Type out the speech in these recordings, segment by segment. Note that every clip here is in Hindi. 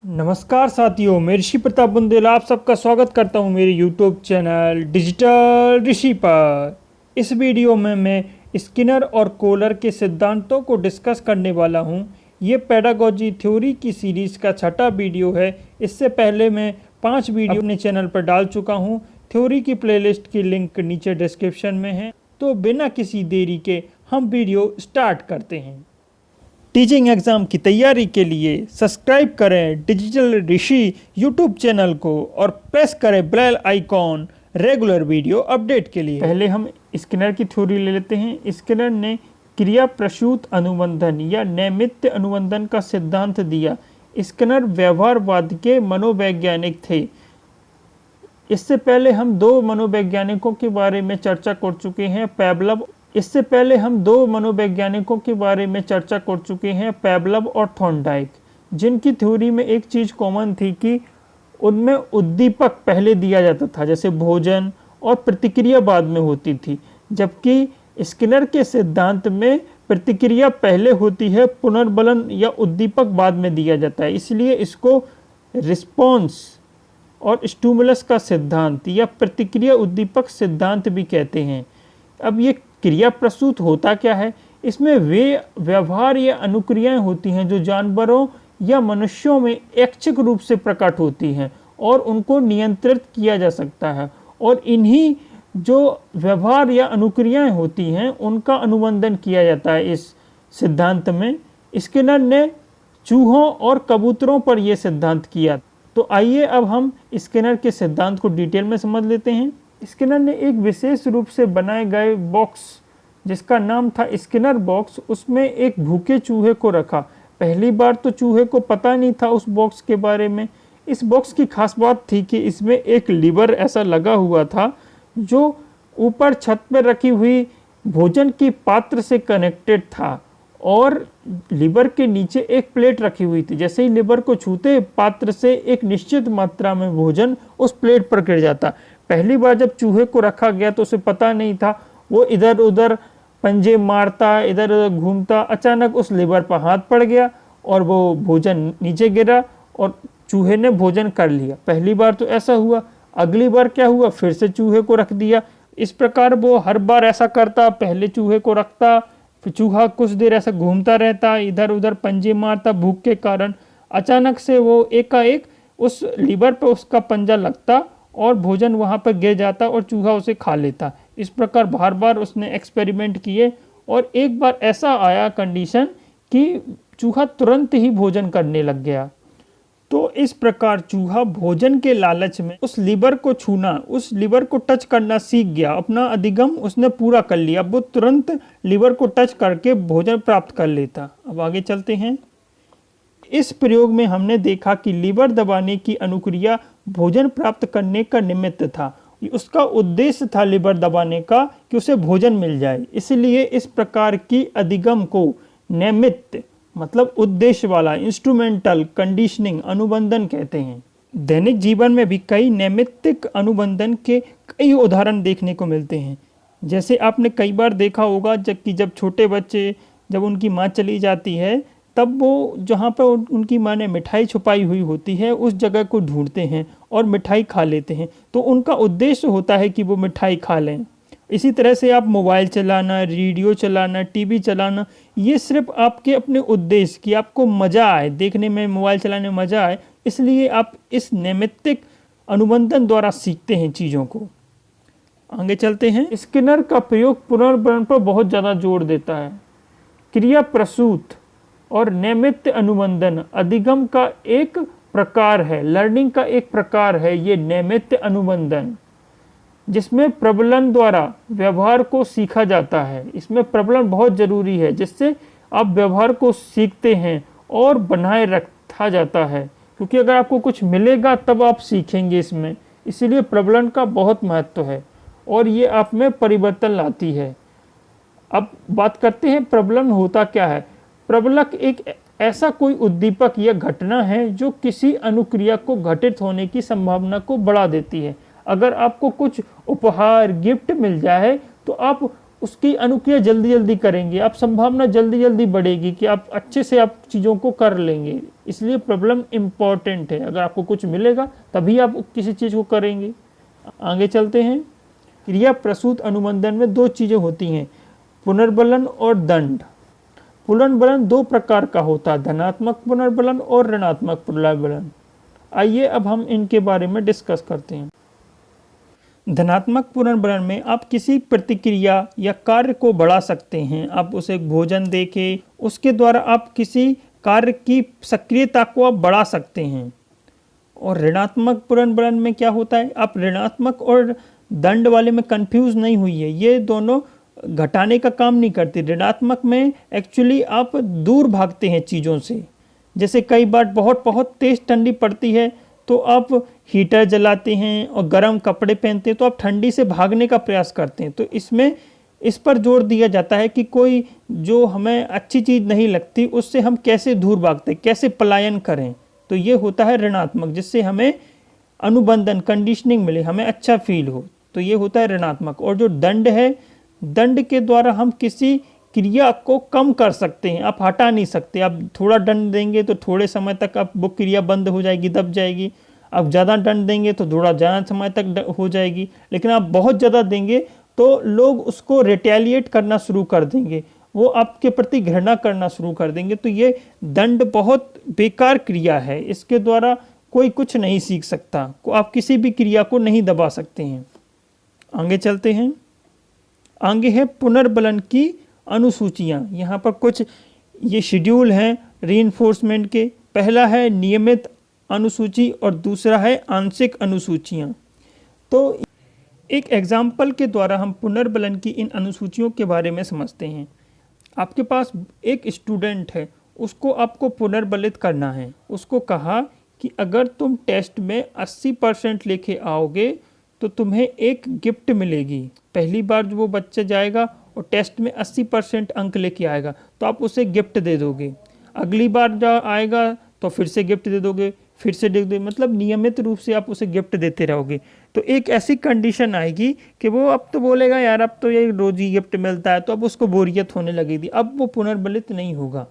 नमस्कार साथियों, मैं ऋषि प्रताप बुंदेल आप सबका स्वागत करता हूं मेरे यूट्यूब चैनल डिजिटल ऋषि पर। इस वीडियो में मैं स्किनर और कोलर के सिद्धांतों को डिस्कस करने वाला हूं। ये पेडागोजी थ्योरी की सीरीज़ का छठा वीडियो है। इससे पहले मैं 5 वीडियो अपने चैनल पर डाल चुका हूं। थ्योरी की प्लेलिस्ट की लिंक नीचे डिस्क्रिप्शन में है। तो बिना किसी देरी के हम वीडियो स्टार्ट करते हैं। टीचिंग एग्ज़ाम की तैयारी के लिए सब्सक्राइब करें डिजिटल ऋषि यूट्यूब चैनल को और प्रेस करें bell icon regular video update के लिए। पहले हम स्किनर की थ्योरी ले लेते हैं। स्किनर ने क्रिया प्रसूत अनुबंधन या नैमित्य अनुबंधन का सिद्धांत दिया। स्किनर व्यवहारवाद के मनोवैज्ञानिक थे। इससे पहले हम दो मनोवैज्ञानिकों के बारे में चर्चा कर चुके हैं, पैवलव और थॉर्नडाइक, जिनकी थ्योरी में एक चीज़ कॉमन थी कि उनमें उद्दीपक पहले दिया जाता था, जैसे भोजन, और प्रतिक्रिया बाद में होती थी। जबकि स्किनर के सिद्धांत में प्रतिक्रिया पहले होती है, पुनर्बलन या उद्दीपक बाद में दिया जाता है। इसलिए इसको रिस्पॉन्स और स्टिमुलस का सिद्धांत या प्रतिक्रिया उद्दीपक सिद्धांत भी कहते हैं। अब ये क्रिया प्रसूत होता क्या है? इसमें वे व्यवहार या अनुक्रियाएं होती हैं जो जानवरों या मनुष्यों में ऐच्छिक रूप से प्रकट होती हैं और उनको नियंत्रित किया जा सकता है। और इन्हीं जो व्यवहार या अनुक्रियाएं होती हैं उनका अनुबंधन किया जाता है इस सिद्धांत में। स्किनर ने चूहों और कबूतरों पर यह सिद्धांत किया। तो आइए अब हम स्किनर के सिद्धांत को डिटेल में समझ लेते हैं। स्किनर ने एक विशेष रूप से बनाए गए बॉक्स, जिसका नाम था स्किनर बॉक्स, उसमें एक भूखे चूहे को रखा। पहली बार तो चूहे को पता नहीं था उस बॉक्स के बारे में। इस बॉक्स की खास बात थी कि इसमें एक लीवर ऐसा लगा हुआ था जो ऊपर छत पर रखी हुई भोजन की पात्र से कनेक्टेड था, और लीवर के नीचे एक प्लेट रखी हुई थी। जैसे ही लीवर को छूते पात्र से एक निश्चित मात्रा में भोजन उस प्लेट पर गिर जाता। पहली बार जब चूहे को रखा गया तो उसे पता नहीं था, वो इधर उधर पंजे मारता, इधर उधर घूमता, अचानक उस लीवर पर हाथ पड़ गया और वो भोजन नीचे गिरा और चूहे ने भोजन कर लिया। पहली बार तो ऐसा हुआ। अगली बार क्या हुआ, फिर से चूहे को रख दिया। इस प्रकार वो हर बार ऐसा करता, पहले चूहे को रखता, फिर चूहा कुछ देर ऐसा घूमता रहता, इधर उधर पंजे मारता भूख के कारण। अचानक से वो एकाएक उस लीवर पर उसका पंजा लगता और भोजन वहाँ पर गिर जाता और चूहा उसे खा लेता। इस प्रकार बार बार उसने एक्सपेरिमेंट किए और एक बार ऐसा आया कंडीशन कि चूहा तुरंत ही भोजन करने लग गया। तो इस प्रकार चूहा भोजन के लालच में उस लीवर को छूना, उस लीवर को टच करना सीख गया। अपना अधिगम उसने पूरा कर लिया। वो तुरंत लीवर को टच करके भोजन प्राप्त कर लेता। अब आगे चलते हैं। इस प्रयोग में हमने देखा कि लीवर दबाने की अनुक्रिया भोजन प्राप्त करने का निमित्त था। उसका उद्देश्य था लीवर दबाने का कि उसे भोजन मिल जाए। इसलिए इस प्रकार की अधिगम को नैमित्त मतलब उद्देश्य वाला, इंस्ट्रूमेंटल कंडीशनिंग अनुबंधन कहते हैं। दैनिक जीवन में भी कई नैमित्तिक अनुबंधन के कई उदाहरण देखने को मिलते हैं। जैसे आपने कई बार देखा होगा जब छोटे बच्चे, जब उनकी माँ चली जाती है, तब वो जहाँ पर उनकी माँ ने मिठाई छुपाई हुई होती है उस जगह को ढूंढते हैं और मिठाई खा लेते हैं। तो उनका उद्देश्य होता है कि वो मिठाई खा लें। इसी तरह से आप मोबाइल चलाना, रेडियो चलाना, टीवी चलाना, ये सिर्फ आपके अपने उद्देश्य कि आपको मज़ा आए, देखने में मोबाइल चलाने में मज़ा आए, इसलिए आप इस नैमित्तिक अनुबंधन द्वारा सीखते हैं चीज़ों को। आगे चलते हैं। स्किनर का प्रयोग पुनर्बलन पर बहुत ज़्यादा जोर देता है। क्रिया प्रसूत और नैमित्य अनुबंधन अधिगम का एक प्रकार है, लर्निंग का एक प्रकार है ये नैमित्य अनुबंधन, जिसमें प्रबलन द्वारा व्यवहार को सीखा जाता है। इसमें प्रबलन बहुत जरूरी है, जिससे आप व्यवहार को सीखते हैं और बनाए रखा जाता है, क्योंकि अगर आपको कुछ मिलेगा तब आप सीखेंगे इसमें। इसीलिए प्रबलन का बहुत महत्व है और ये आप में परिवर्तन लाती है। अब बात करते हैं प्रबलन होता क्या है। प्रबलक एक ऐसा कोई उद्दीपक या घटना है जो किसी अनुक्रिया को घटित होने की संभावना को बढ़ा देती है। अगर आपको कुछ उपहार गिफ्ट मिल जाए तो आप उसकी अनुक्रिया जल्दी जल्दी करेंगे, आप संभावना जल्दी जल्दी बढ़ेगी कि आप अच्छे से आप चीज़ों को कर लेंगे। इसलिए प्रॉब्लम इम्पॉर्टेंट है, अगर आपको कुछ मिलेगा तभी आप किसी चीज़ को करेंगे। आगे चलते हैं। क्रिया प्रसूत अनुबंधन में दो चीज़ें होती हैं, पुनर्बलन और दंड। पुनर्बलन दो प्रकार का होता है, धनात्मक पुनर्बलन और ऋणात्मक पुनर्बलन। आइए अब हम इनके बारे में डिस्कस करते हैं। धनात्मक पुनर्बलन में आप किसी प्रतिक्रिया या कार्य को बढ़ा सकते हैं। आप उसे भोजन देके उसके द्वारा आप किसी कार्य की सक्रियता को आप बढ़ा सकते हैं। और ऋणात्मक पुनर्बलन में क्या होता है, आप ऋणात्मक और दंड वाले में कंफ्यूज नहीं हुई है, ये दोनों घटाने का काम नहीं करते। ऋणात्मक में एक्चुअली आप दूर भागते हैं चीज़ों से। जैसे कई बार बहुत बहुत तेज ठंडी पड़ती है तो आप हीटर जलाते हैं और गर्म कपड़े पहनते हैं, तो आप ठंडी से भागने का प्रयास करते हैं। तो इसमें इस पर जोर दिया जाता है कि कोई जो हमें अच्छी चीज़ नहीं लगती उससे हम कैसे दूर भागते, कैसे पलायन करें। तो ये होता है ऋणात्मक, जिससे हमें अनुबंधन कंडीशनिंग मिले, हमें अच्छा फील हो, तो ये होता है ऋणात्मक। और जो दंड है, दंड के द्वारा हम किसी क्रिया को कम कर सकते हैं, आप हटा नहीं सकते। आप थोड़ा दंड देंगे तो थोड़े समय तक आप वो क्रिया बंद हो जाएगी, दब जाएगी। आप ज़्यादा दंड देंगे तो थोड़ा ज़्यादा समय तक हो जाएगी। लेकिन आप बहुत ज़्यादा देंगे तो लोग उसको रिटेलिएट करना शुरू कर देंगे, वो आपके प्रति घृणा करना शुरू कर देंगे। तो ये दंड बहुत बेकार क्रिया है, इसके द्वारा कोई कुछ नहीं सीख सकता, को आप किसी भी क्रिया को नहीं दबा सकते हैं। आगे चलते हैं। आगे है पुनर्बलन की अनुसूचियाँ। यहाँ पर कुछ ये शेड्यूल हैं रीइंफोर्समेंट के। पहला है नियमित अनुसूची और दूसरा है आंशिक अनुसूचियाँ। तो एक एग्जाम्पल के द्वारा हम पुनर्बलन की इन अनुसूचियों के बारे में समझते हैं। आपके पास एक स्टूडेंट है, उसको आपको पुनर्बलित करना है। उसको कहा कि अगर तुम टेस्ट में 80% लेके आओगे तो तुम्हें एक गिफ्ट मिलेगी। पहली बार जो वो बच्चा जाएगा और टेस्ट में 80% अंक लेके आएगा तो आप उसे गिफ्ट दे दोगे। अगली बार जब आएगा तो फिर से गिफ्ट दे दोगे, फिर से दे दोगे, मतलब नियमित रूप से आप उसे गिफ्ट देते रहोगे। तो एक ऐसी कंडीशन आएगी कि वो अब तो बोलेगा यार अब तो ये रोज ही गिफ्ट मिलता है, तो अब उसको बोरियत होने लगेगी, अब वो पुनर्बलित नहीं होगा।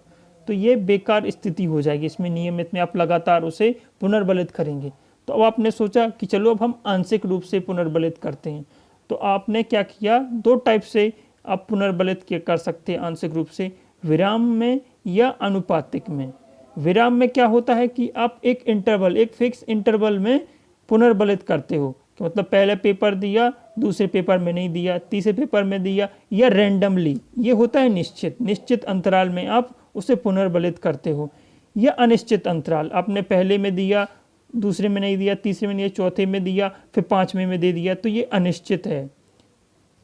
तो ये बेकार स्थिति हो जाएगी। इसमें नियमित में आप लगातार उसे पुनर्बलित करेंगे। तो अब आपने सोचा कि चलो अब हम आंशिक रूप से पुनर्बलित करते हैं। तो आपने क्या किया, दो टाइप से आप पुनर्बलित कर सकते हैं आंशिक रूप से, विराम में या अनुपातिक में। विराम में क्या होता है कि आप एक इंटरवल, एक फिक्स इंटरवल में पुनर्बलित करते हो, कि मतलब पहले पेपर दिया, दूसरे पेपर में नहीं दिया, तीसरे पेपर में दिया, या रैंडमली, ये होता है निश्चित अंतराल में आप उसे पुनर्बलित करते हो। या अनिश्चित अंतराल, आपने पहले में दिया, दूसरे में नहीं दिया, तीसरे में नहीं दिया, चौथे में दिया, फिर पाँचवें में दे दिया, तो ये अनिश्चित है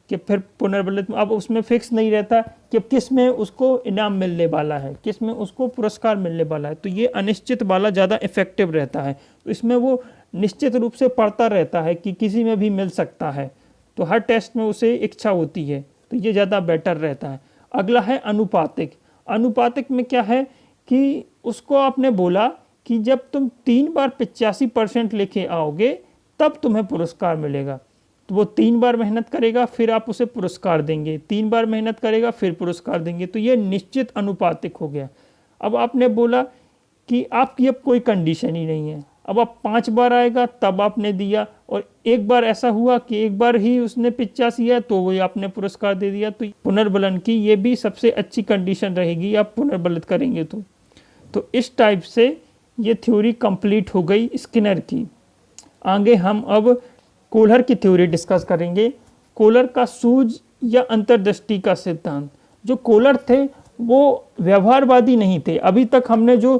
कि फिर पुनर्बलित। अब उसमें फिक्स नहीं रहता कि अब किस में उसको इनाम मिलने वाला है, किस में उसको पुरस्कार मिलने वाला है। तो ये अनिश्चित वाला ज़्यादा इफेक्टिव रहता है। तो इसमें वो निश्चित रूप से पढ़ता रहता है कि किसी में भी मिल सकता है, तो हर टेस्ट में उसे इच्छा होती है, तो ये ज़्यादा बेटर रहता है। अगला है अनुपातिक। अनुपातिक में क्या है कि उसको आपने बोला कि जब तुम 3 बार 85% लेके आओगे तब तुम्हें पुरस्कार मिलेगा। तो वो 3 बार मेहनत करेगा, फिर आप उसे पुरस्कार देंगे, 3 बार मेहनत करेगा, फिर पुरस्कार देंगे। तो ये निश्चित अनुपातिक हो गया। अब आपने बोला कि आपकी अब कोई कंडीशन ही नहीं है, अब आप 5 बार आएगा तब आपने दिया, और एक बार ऐसा हुआ कि एक बार ही उसने 85 है तो वही आपने पुरस्कार दे दिया। तो पुनर्बलन की ये भी सबसे अच्छी कंडीशन रहेगी आप पुनर्बलित करेंगे तो इस टाइप से ये थ्योरी कंप्लीट हो गई स्किनर की। आगे हम अब कोहलर की थ्योरी डिस्कस करेंगे। कोहलर का सूझ या अंतर्दृष्टि का सिद्धांत। जो कोहलर थे वो व्यवहारवादी नहीं थे। अभी तक हमने जो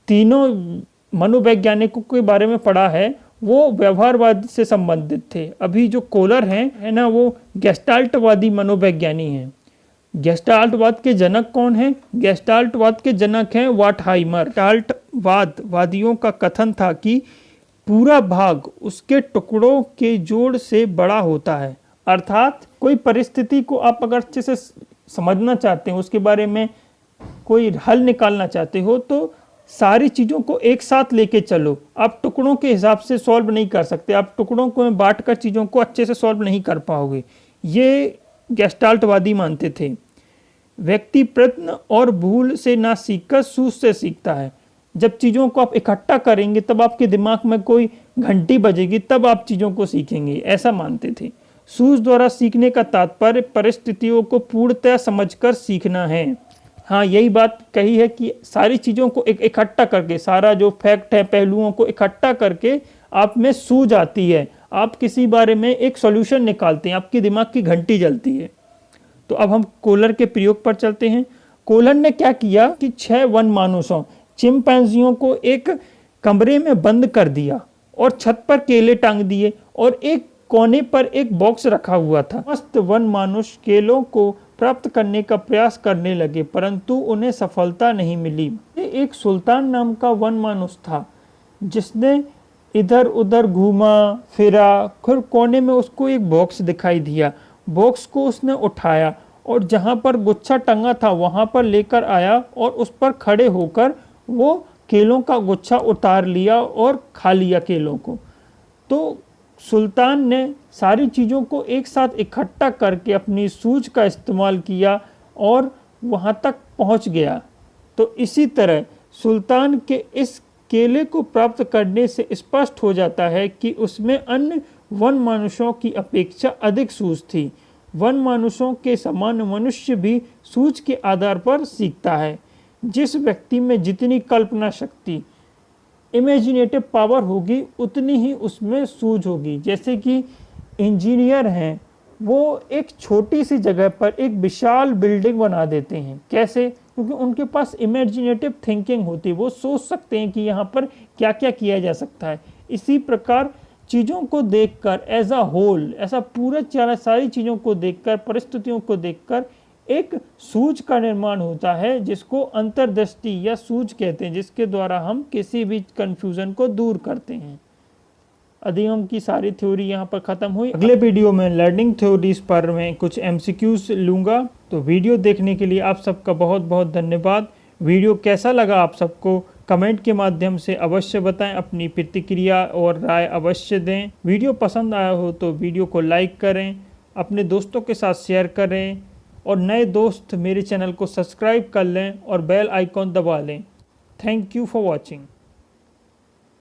तीनों मनोवैज्ञानिकों के बारे में पढ़ा है वो व्यवहारवाद से संबंधित थे। अभी जो कोहलर हैं है ना, वो गेस्टाल्टवादी मनोवैज्ञानी हैं। गेस्टाल्टवाद के जनक कौन हैं? गेस्टाल्टवाद के जनक हैं वाटहाइमर। गेस्टाल्टवादियों का कथन था कि पूरा भाग उसके टुकड़ों के जोड़ से बड़ा होता है। अर्थात कोई परिस्थिति को आप अगर अच्छे से समझना चाहते हैं, उसके बारे में कोई हल निकालना चाहते हो, तो सारी चीज़ों को एक साथ लेके चलो। आप टुकड़ों के हिसाब से सॉल्व नहीं कर सकते, आप टुकड़ों को बांट कर चीज़ों को अच्छे से सॉल्व नहीं कर पाओगे। ये गेस्टाल्टवादी मानते थे। व्यक्ति प्रयत्न और भूल से ना सीखकर सूझ से सीखता है। जब चीज़ों को आप इकट्ठा करेंगे तब आपके दिमाग में कोई घंटी बजेगी, तब आप चीज़ों को सीखेंगे, ऐसा मानते थे। सूझ द्वारा सीखने का तात्पर्य परिस्थितियों को पूर्णतः समझकर सीखना है। हाँ, यही बात कही है कि सारी चीज़ों को इकट्ठा करके, सारा जो फैक्ट है, पहलुओं को इकट्ठा करके आप में सूझ आती है। आप किसी बारे में एक सॉल्यूशन निकालते हैं, आपकी दिमाग की घंटी जलती है। तो अब हम कोहलर के प्रयोग पर चलते हैं। कोहलर ने क्या किया कि 6 वन मानुषों चिंपैंजियों को एक कमरे में बंद कर दिया और छत पर केले टांग दिए और एक कोने पर एक बॉक्स रखा हुआ था। मस्त वन मानुष केलों को प्राप्त करने का प्रयास करने लगे, परंतु उन्हें सफलता नहीं मिली। एक सुल्तान नाम का वन मानुष था जिसने इधर उधर घूमा फिरा, फिर कोने में उसको एक बॉक्स दिखाई दिया। बॉक्स को उसने उठाया और जहाँ पर गुच्छा टंगा था वहाँ पर लेकर आया और उस पर खड़े होकर वो केलों का गुच्छा उतार लिया और खा लिया केलों को। तो सुल्तान ने सारी चीज़ों को एक साथ इकट्ठा करके अपनी सूझ का इस्तेमाल किया और वहाँ तक पहुँच गया। तो इसी तरह सुल्तान के इस केले को प्राप्त करने से स्पष्ट हो जाता है कि उसमें अन्य वन मानुषों की अपेक्षा अधिक सूझ थी। वन मानुषों के समान मनुष्य भी सूझ के आधार पर सीखता है। जिस व्यक्ति में जितनी कल्पना शक्ति, इमेजिनेटिव पावर होगी, उतनी ही उसमें सूझ होगी। जैसे कि इंजीनियर हैं, वो एक छोटी सी जगह पर एक विशाल बिल्डिंग बना देते हैं। कैसे? क्योंकि उनके पास इमेजिनेटिव थिंकिंग होती है, वो सोच सकते हैं कि यहाँ पर क्या क्या किया जा सकता है। इसी प्रकार चीज़ों को देखकर एज अ होल, ऐसा पूरा सारी चीज़ों को देखकर, परिस्थितियों को देखकर एक सूझ का निर्माण होता है, जिसको अंतर्दृष्टि या सूझ कहते हैं, जिसके द्वारा हम किसी भी कंफ्यूजन को दूर करते हैं। अधिगम की सारी थ्योरी यहाँ पर ख़त्म हुई। अगले वीडियो में लर्निंग थ्योरीज पर मैं कुछ MCQs लूँगा। तो वीडियो देखने के लिए आप सबका बहुत बहुत धन्यवाद। वीडियो कैसा लगा आप सबको कमेंट के माध्यम से अवश्य बताएं, अपनी प्रतिक्रिया और राय अवश्य दें। वीडियो पसंद आया हो तो वीडियो को लाइक करें, अपने दोस्तों के साथ शेयर करें और नए दोस्त मेरे चैनल को सब्सक्राइब कर लें और बेल आइकॉन दबा लें। Thank you for watching.